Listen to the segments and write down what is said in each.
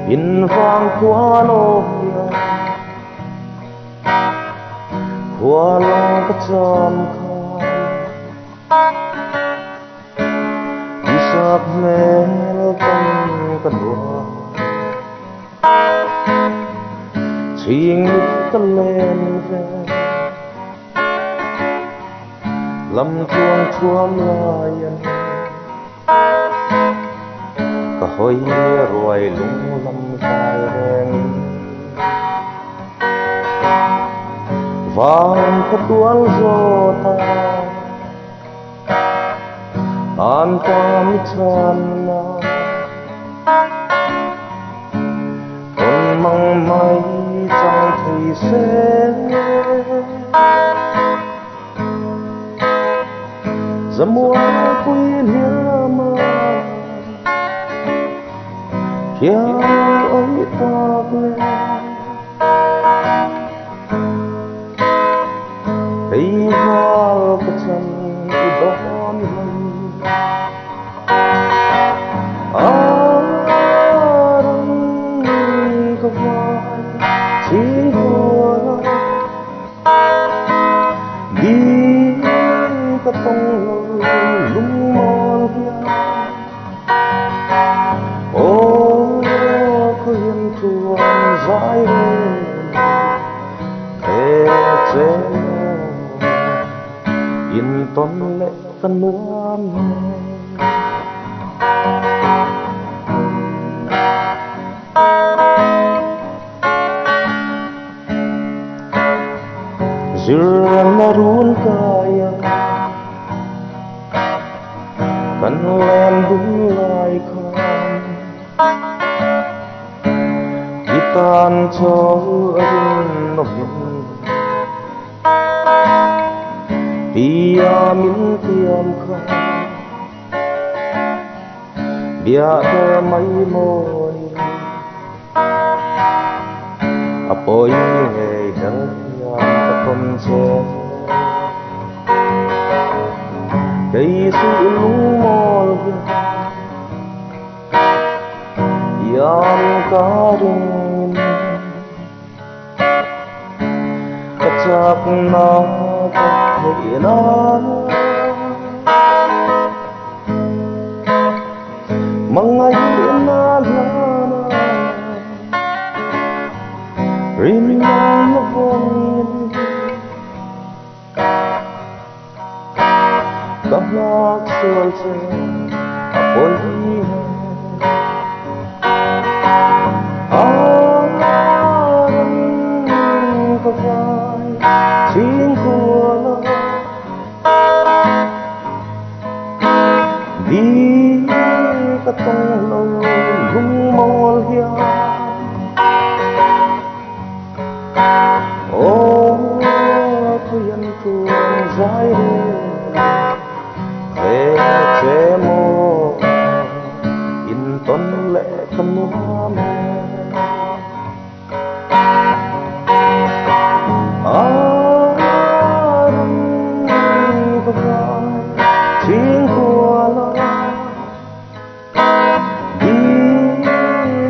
in vang qua lo qua lo cái chom khăn đi sắp mẹ con cái đùa chuyện cái lên về lâm chuông chuông layan cả hồi rồi lung lâm dài đen vang cái tuôn gió ta an ta mi chan na con mong mai trong thủy sẽ semua kuilama yang oi tagle ihal kecan idon arang kawai singkola di katong dài in tôn lệ căn nữa dương na run kaya kan len bung lai kham tan cho anh nó hiền tia min tiêm không bia đê mấy môi apoi hề đỡ nhang con xe cây sự lung mol yang karing kacak na kakhina mga inalana rin ang nabongin kahak solse apoy tiếng của nó đi cái tông lòng rung mol hia ô tôi yên chuông dài về chế mô in tôn lệ căn hoa mẹ tiếng của nó đi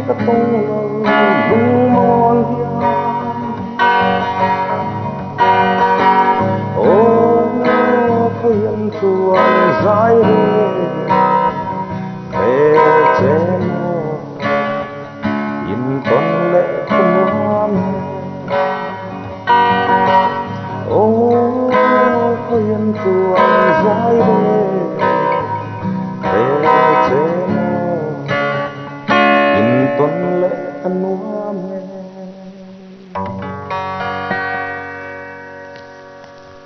cái tông lòng rung mol hia ô tôi yên chuông dài về chế mô in tôn lệ căn hoa mẹ ô tôi yên chuông dài về chế mô in tôn lệ căn hoa